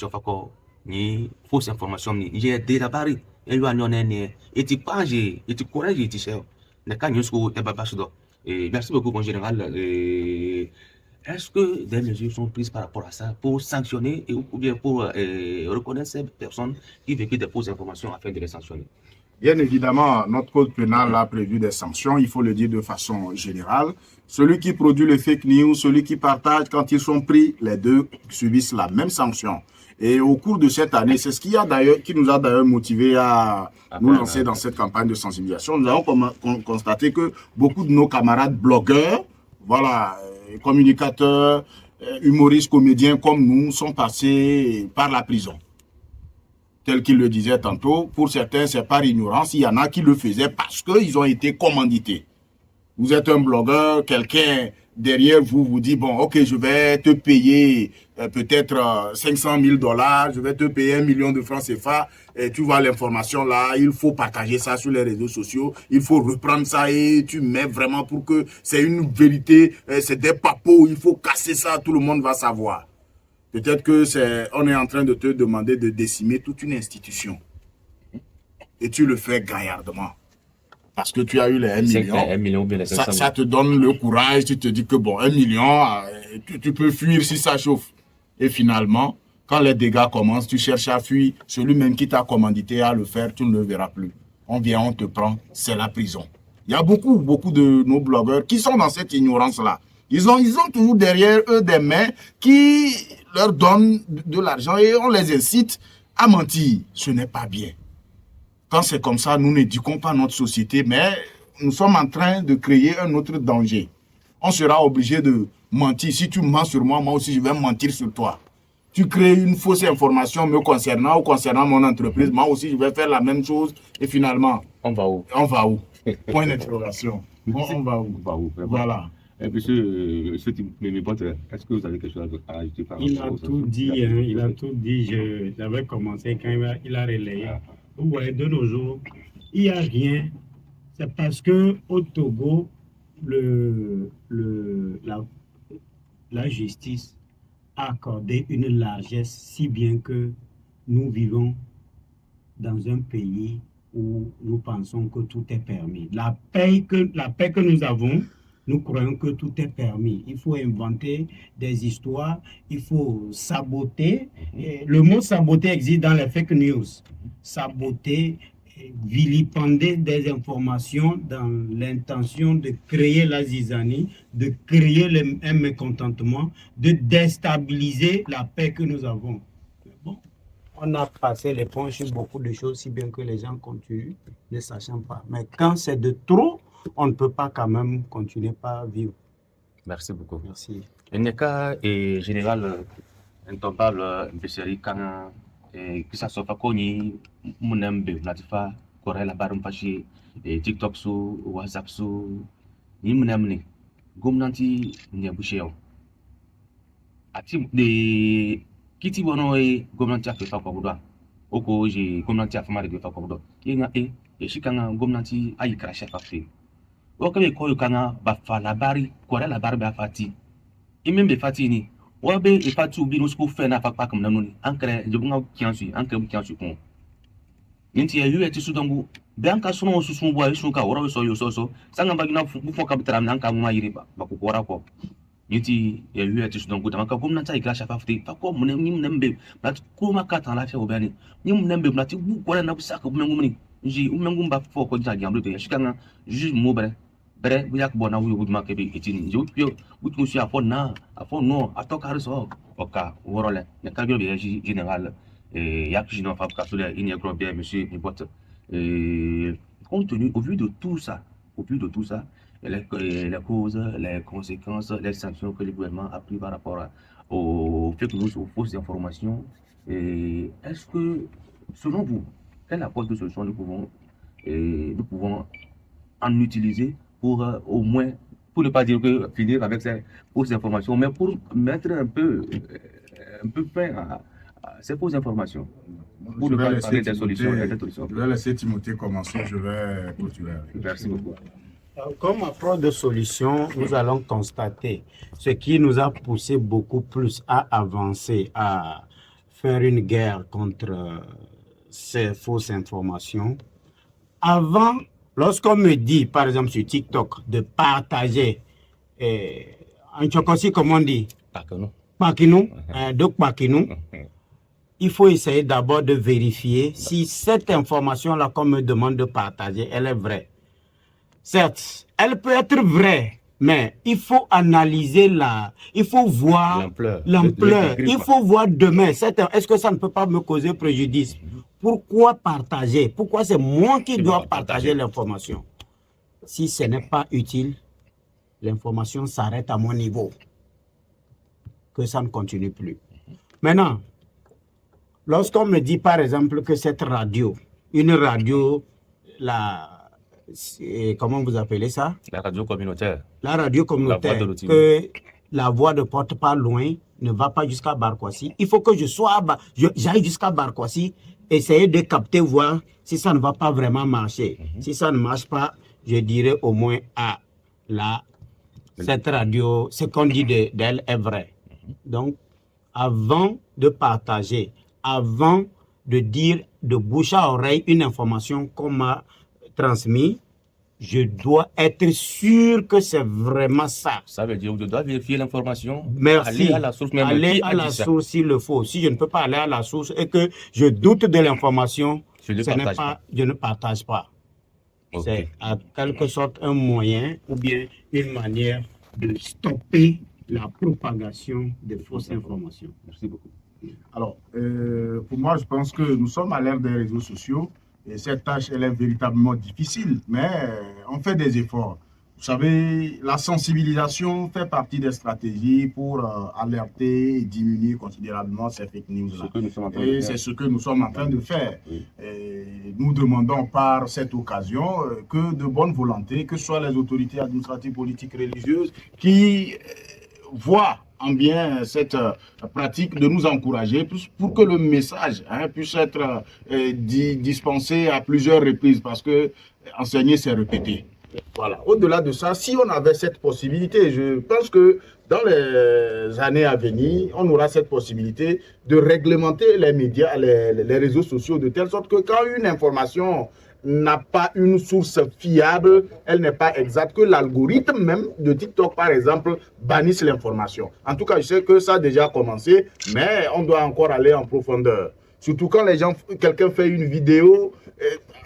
fako ni fausse information ni j'ai de la bari yo anyone ne eti page eti courage eti cher ne kan yusko e baba sudo. Et merci beaucoup en général. Est-ce que des mesures sont prises par rapport à ça pour sanctionner ou bien pour reconnaître ces personnes qui véhiculent des fausses informations afin de les sanctionner? Bien évidemment, notre code pénal a prévu des sanctions, il faut le dire de façon générale. Celui qui produit les fake news, celui qui partage, quand ils sont pris, les deux subissent la même sanction. Et au cours de cette année, c'est ce qui nous a d'ailleurs motivé à nous lancer dans cette campagne de sensibilisation. Nous avons constaté que beaucoup de nos camarades blogueurs, voilà, communicateurs, humoristes, comédiens comme nous, sont passés par la prison. Tel qu'il le disait tantôt, pour certains, c'est par ignorance. Il y en a qui le faisaient parce qu'ils ont été commandités. Vous êtes un blogueur, quelqu'un derrière vous vous dit, bon, ok, je vais te payer peut-être 500 000 $, je vais te payer 1 million de francs CFA, et tu vois l'information là, il faut partager ça sur les réseaux sociaux, il faut reprendre ça et tu mets vraiment pour que c'est une vérité, c'est des papos, il faut casser ça, tout le monde va savoir. Peut-être que on est en train de te demander de décimer toute une institution. Et tu le fais gaillardement. parce que tu as eu les 1 million. 1 million ou bien les 500 000. Ça te donne le courage, tu te dis que bon, 1 million, tu peux fuir si ça chauffe. Et finalement, quand les dégâts commencent, tu cherches à fuir. Celui même qui t'a commandité à le faire, tu ne le verras plus. On vient, on te prend, c'est la prison. Il y a beaucoup de nos blogueurs qui sont dans cette ignorance-là. Ils ont toujours derrière eux des mains qui leur donnent de l'argent et on les incite à mentir. Ce n'est pas bien. Quand c'est comme ça, nous n'éduquons pas notre société, mais nous sommes en train de créer un autre danger. On sera obligé de mentir. Si tu mens sur moi, moi aussi je vais mentir sur toi. Tu crées une fausse information me concernant ou concernant mon entreprise, moi aussi je vais faire la même chose et finalement... On va où? On va où? Point d'interrogation. On va où? On va où? Voilà. Et monsieur, mes potes, est-ce que vous avez quelque chose à ajouter par Il a tout dit, hein, il a tout dit. J'avais commencé quand il a relayé. Vous voyez, de nos jours, il n'y a rien. C'est parce que au Togo, la justice a accordé une largesse, si bien que nous vivons dans un pays où nous pensons que tout est permis. La paix que nous avons, nous croyons que tout est permis. Il faut inventer des histoires, il faut saboter. Et le mot saboter existe dans les fake news. Saboter, vilipender des informations dans l'intention de créer la zizanie, de créer un mécontentement, de déstabiliser la paix que nous avons. Bon, on a passé les ponts sur beaucoup de choses, si bien que les gens continuent ne sachant pas. Mais quand c'est de trop, on ne peut pas quand même continuer à vivre. Merci beaucoup. Merci. Neka et général, on parle de série quand que ça soit koni munembe natifa kore la barum fashi TikTok su WhatsApp su ni munemni gomnanti nyabusheyo ati de kiti bono e gomnanti afa ko budwa oko je gomnanti afa mari fa ko budwa yenga e shikanga gomnanti ayi krasha fa fe wakabe koyo kana bafa labari kore la barbe afati imembe fati ni wabe ifatu bi nusku fe na fakpa kam nanuni ankre jebunga kiansu ankre bu kiansu kon yinti ya yuwe ti sudangu be anka sono susu bo ay suka wora so yo so sanga bagina bu fo kabtram anka mu mayiri ba ko wora ko yinti ya yuwe ti sudangu tamaka gomna ta igasha fafti fa ko mun ni mnembe lat ko makata la fe obani ni mnembe na ti bu ko na bu saka bu mengu ni nji umengu mba fo ko ja jamdo to ya shikanga juge mo bre bu yak bona wu bu ma kebe etini je pio bu tu a fo no atoka reso oka worole ne kabio be général yak jino fa ka sole ini gros bien monsieur Ibot compte tenu au vu de tout ça les causes, les conséquences, les sanctions que le gouvernement a pris par rapport aux fake news, aux fausses informations, est-ce que selon vous, quelle approche de solution nous pouvons en utiliser pour au moins, pour ne pas dire que finir avec ces fausses informations, mais pour mettre un peu fin à ces fausses informations, pour ne pas parler des solutions. Je vais laisser Timothée commencer, je vais clôturer. Merci beaucoup. Comme approche de solution, nous allons constater ce qui nous a poussé beaucoup plus à avancer, à faire une guerre contre ces fausses informations. Avant, lorsqu'on me dit, par exemple sur TikTok, de partager, en Tchokosi, comme on dit, Pakinou, donc Pakinou, il faut essayer d'abord de vérifier si cette information-là qu'on me demande de partager, elle est vraie. Certes, elle peut être vraie, mais il faut analyser il faut voir l'ampleur. Il faut voir demain, est-ce que ça ne peut pas me causer préjudice? Pourquoi partager? Pourquoi c'est moi qui dois partager l'information? Si ce n'est pas utile, l'information s'arrête à mon niveau. Que ça ne continue plus. Maintenant, lorsqu'on me dit par exemple que cette radio, une radio, comment vous appelez ça? La radio communautaire. La radio communautaire, que la voix ne porte pas loin, ne va pas jusqu'à Barkwasi. Il faut que j'aille jusqu'à Barkwasi, essayer de capter, voir si ça ne va pas vraiment marcher. Si ça ne marche pas, je dirais au moins, cette radio, ce qu'on dit d'elle est vrai. Donc, avant de partager, avant de dire de bouche à oreille une information qu'on m'a transmise, je dois être sûr que c'est vraiment ça. Ça veut dire que je dois vérifier l'information. Merci. Aller à la source même. Aller Qui à a la dit ça? source s'il le faut. Si je ne peux pas aller à la source et que je doute de l'information, Je ne partage pas. je ne partage pas. Ok. C'est en quelque sorte un moyen ou bien une manière de stopper la propagation de fausses informations. Merci beaucoup. Alors, pour moi, je pense que nous sommes à l'ère des réseaux sociaux et cette tâche, elle est véritablement difficile, mais on fait des efforts. Vous savez, la sensibilisation fait partie des stratégies pour alerter et diminuer considérablement ces fake news-là. Et c'est ce que nous sommes en train de faire. Oui. Et nous demandons par cette occasion que de bonne volonté, que ce soit les autorités administratives, politiques, religieuses, qui voient en bien cette pratique, de nous encourager pour que le message puisse être dispensé à plusieurs reprises, parce que enseigner, c'est répéter. Voilà. Au-delà de ça, si on avait cette possibilité, je pense que dans les années à venir, on aura cette possibilité de réglementer les médias, les réseaux sociaux, de telle sorte que quand une information n'a pas une source fiable, elle n'est pas exacte, que l'algorithme même de TikTok, par exemple, bannisse l'information. En tout cas, je sais que ça a déjà commencé, mais on doit encore aller en profondeur. Surtout quand quelqu'un fait une vidéo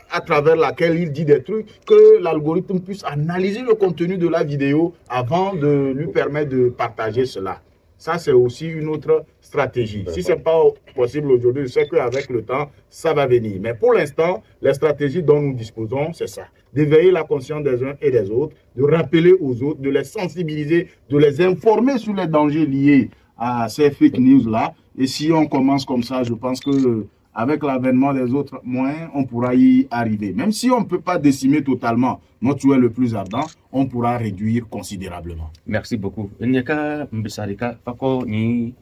à travers laquelle il dit des trucs, que l'algorithme puisse analyser le contenu de la vidéo avant de lui permettre de partager cela. Ça, c'est aussi une autre stratégie. Si ce n'est pas possible aujourd'hui, je sais qu'avec le temps, ça va venir. Mais pour l'instant, les stratégies dont nous disposons, c'est ça. D'éveiller la conscience des uns et des autres, de rappeler aux autres, de les sensibiliser, de les informer sur les dangers liés à ces fake news-là. Et si on commence comme ça, je pense que avec l'avènement des autres moyens, on pourra y arriver. Même si on ne peut pas décimer totalement notre souhait le plus ardent, on pourra réduire considérablement. Merci beaucoup. Nyaka mbisarika fako ni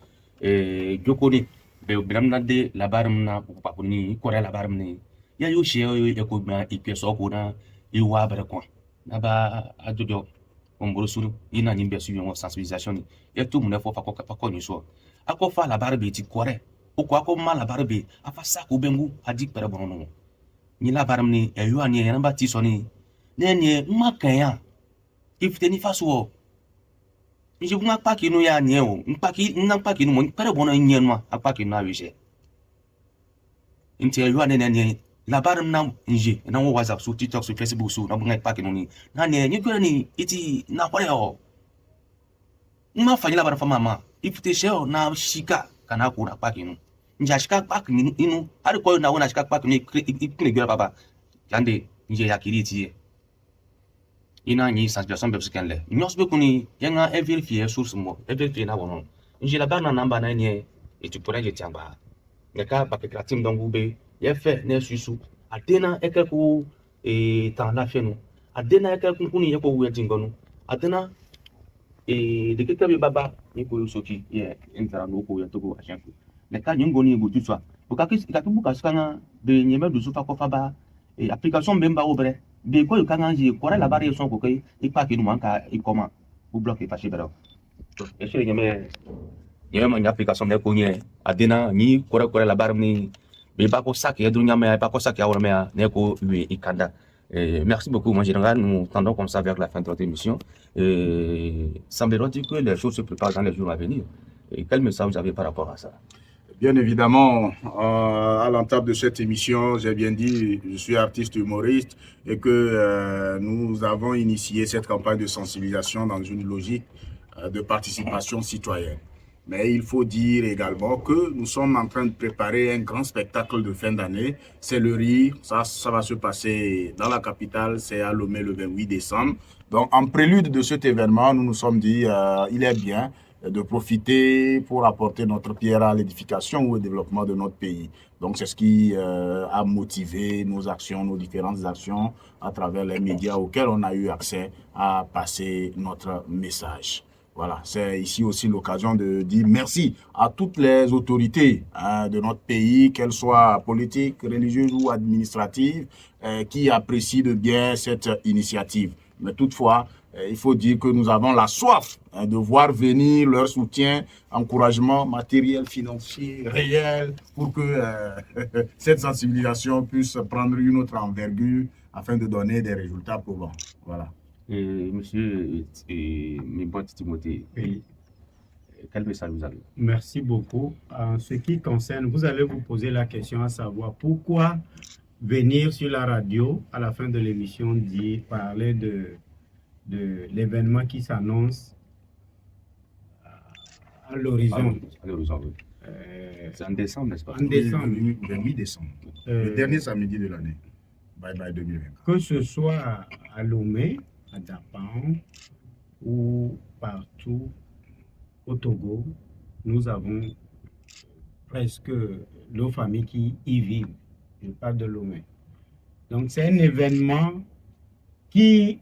jokoni be bramna de labarum na papuni kore labarum ni ya yo she yo ko ma ipeso ko na iwa bare ko na ba ajojo omboro suru ina nyimbe su yo sensibilisation ni ya tu mun fo fako ni so akofa labarum be ti kore o ko akoma labarum be afa sa ko bengu adi pere bono ni labarum ni e yo ani yan ba ti so ni ne makanya ifite ni faso nje bunga paki no ya nye o paki no mo pere bono nye no apaki no awise nti yo ane ne labarum na nje na wo WhatsApp so TikTok so Facebook so na bunga paki no ni na ne nyi kwere ni iti na kwere o ma fanya labarum fa mama ifite sheo na shika kana ko na paki no nja shika paki ni inu ari ko na wona shika paki ni ikne gura baba jande nje yakiriti ina ni sensibilisation be psikanle nyos be kuni yanga vérifier source mo vérifier na wono nje la bana namba na nie et tu pourrais je tiamba ngaka ba ke kratim dongu be ye fe ne susu adena ekeku tan la fenu adena ekeku kuni ye ko wu jingonu adena de keke be baba ni ko soki ye intera no ko ye to ko ashanku ne ka nyongoni go tutwa bukaki ka buka skanga be nyeme du sufa ko faba application bemba obre be ko kanga ji kora la bari son ko kai ipa ki manka ikoma bu bloquer fashi bero e shere nyeme ma application ne ko nye adena ni kora la bari ni be ba ko sak e du nyame ba ko sak ya wona me ne ko wi ikanda. Merci beaucoup, mon général. Nous tendons comme ça vers la fin de notre émission. Semblerait-il que les choses se préparent dans les jours à venir. Et quel message vous avez par rapport à ça? Bien évidemment, à l'entame de cette émission, j'ai bien dit, je suis artiste humoriste et que nous avons initié cette campagne de sensibilisation dans une logique de participation citoyenne. Mais il faut dire également que nous sommes en train de préparer un grand spectacle de fin d'année. C'est le rire, ça va se passer dans la capitale, c'est à Lomé le 28 décembre. Donc en prélude de cet événement, nous nous sommes dit, il est bien de profiter pour apporter notre pierre à l'édification ou au développement de notre pays. Donc c'est ce qui a motivé nos actions, nos différentes actions à travers les médias auxquels on a eu accès à passer notre message. Voilà, c'est ici aussi l'occasion de dire merci à toutes les autorités de notre pays, qu'elles soient politiques, religieuses ou administratives, qui apprécient de bien cette initiative. Mais toutefois, il faut dire que nous avons la soif de voir venir leur soutien, encouragement matériel, financier, réel, pour que cette sensibilisation puisse prendre une autre envergure afin de donner des résultats probants. Voilà. Monsieur Mibot Timothée, Oui. quel message vous avez? Merci beaucoup. En ce qui concerne, vous allez vous poser la question à savoir pourquoi venir sur la radio à la fin de l'émission parler de l'événement qui s'annonce à l'horizon. À l'horizon, oui. C'est en décembre, n'est-ce pas? En décembre. Le mi-décembre. Le dernier samedi de l'année. Bye bye 2020. Que ce soit à Lomé, à Dapan ou partout au Togo, nous avons presque nos familles qui y vivent. Je parle de Lomé. Donc c'est un événement qui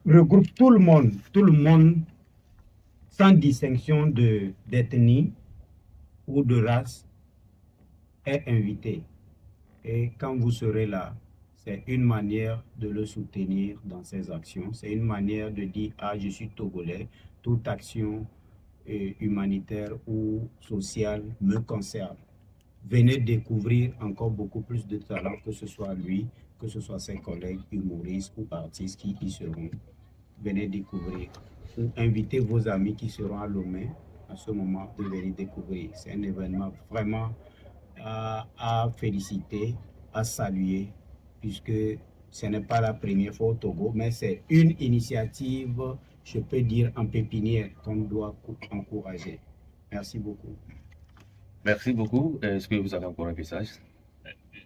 regroupe tout le monde sans distinction d'ethnie ou de race est invité. Et quand vous serez là, c'est une manière de le soutenir dans ses actions. C'est une manière de dire, ah, je suis togolais, toute action humanitaire ou sociale me concerne. Venez découvrir encore beaucoup plus de talents, que ce soit lui, que ce soit ses collègues humoristes ou artistes qui y seront. Venez découvrir. Ou invitez vos amis qui seront à Lomé à ce moment de venir découvrir. C'est un événement vraiment à féliciter, à saluer, puisque ce n'est pas la première fois au Togo, mais c'est une initiative, je peux dire, en pépinière qu'on doit encourager. Merci beaucoup. Merci beaucoup. Est-ce que vous avez encore un message?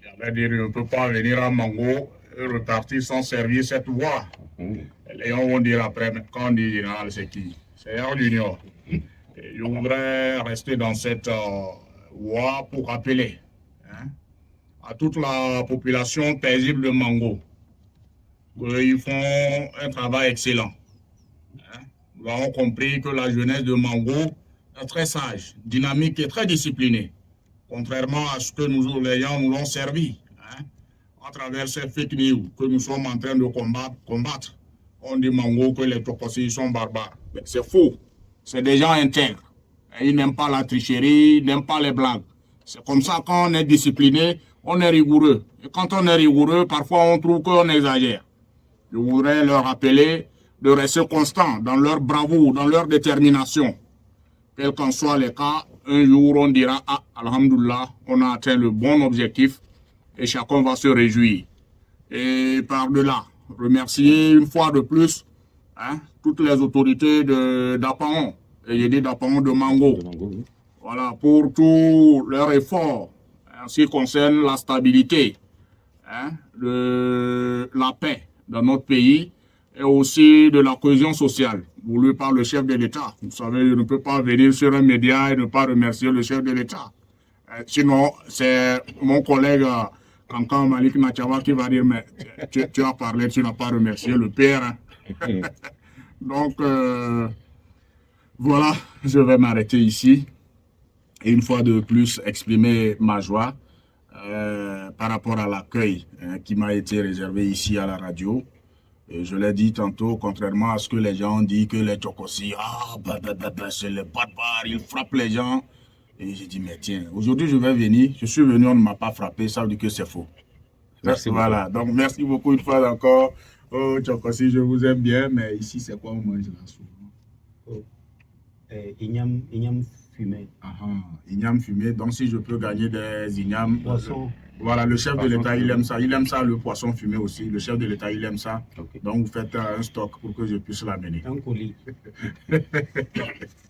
J'allais dire, on ne peut pas venir à Mango et repartir sans servir cette voie. Les gens vont dire après, quand on dit général, c'est qui? C'est Air Junior. Je voudrais rester dans cette voie pour rappeler à toute la population paisible de Mango qu'ils font un travail excellent. Nous avons compris que la jeunesse de Mango est très sage, dynamique et très disciplinée, contrairement à ce que les gens nous ont servi à travers ces fake news que nous sommes en train de combattre. On dit Mango que les Tokossi sont barbares. C'est faux. C'est des gens intègres. Ils n'aiment pas la tricherie, ils n'aiment pas les blagues. C'est comme ça, quand on est discipliné, on est rigoureux. Et quand on est rigoureux, parfois on trouve qu'on exagère. Je voudrais leur rappeler de rester constants dans leur bravoure, dans leur détermination. Quels qu'en soient les cas, un jour on dira, ah, alhamdoulilah, on a atteint le bon objectif et chacun va se réjouir. Et par-delà, remercier une fois de plus toutes les autorités d'Apaon, et j'ai dit d'Apaon de Mango, voilà, pour tous leurs efforts en ce qui concerne la stabilité, de la paix dans notre pays et aussi de la cohésion sociale voulue par le chef de l'État. Vous savez, je ne peux pas venir sur un média et ne pas remercier le chef de l'État. Sinon, c'est mon collègue Kankan Malik Nachawa qui va dire, mais tu as parlé, tu n'as pas remercié le père. Donc, voilà, je vais m'arrêter ici. Et une fois de plus, exprimer ma joie par rapport à l'accueil qui m'a été réservé ici à la radio. Et je l'ai dit tantôt, contrairement à ce que les gens ont dit, que les Tchokossi, c'est les barbares, ils frappent les gens. Et j'ai dit, mais tiens, aujourd'hui je vais venir, je suis venu, on ne m'a pas frappé, ça veut dire que c'est faux. Merci voilà, donc merci beaucoup une fois encore. Oh, Tchokossi, je vous aime bien, mais ici c'est quoi on mange là souvent? Igname fumé. Igname fumé, donc si je peux gagner des ignames. Poisson. Voilà, le chef de l'État, il aime ça. Il aime ça, le poisson fumé aussi. Le chef de l'État, il aime ça. Okay. Donc, vous faites un stock pour que je puisse l'amener. Un colis.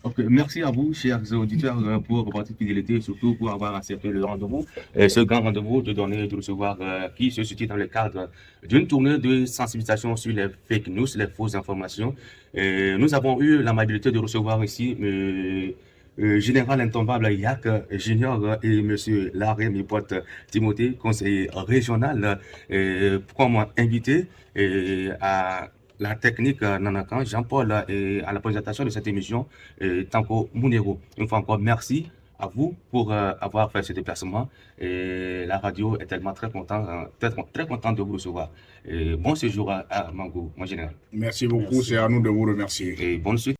Ok, merci à vous, chers auditeurs, pour votre fidélité et surtout pour avoir accepté le rendez-vous. Ce grand rendez-vous de donner, de recevoir, qui se situe dans le cadre d'une tournée de sensibilisation sur les fake news, les fausses informations. Nous avons eu l'amabilité de recevoir ici Général Intombable Yak Junior et Monsieur Larry Mibot Timothée, conseiller régional, comme invité à la technique Nanakan, Jean-Paul, et à la présentation de cette émission, Tanko Mounero. Une fois encore, merci à vous pour avoir fait ce déplacement. Et la radio est tellement très contente de vous recevoir. Bon séjour à Mango, mon général. Merci beaucoup, c'est à nous de vous remercier. Et bonne suite.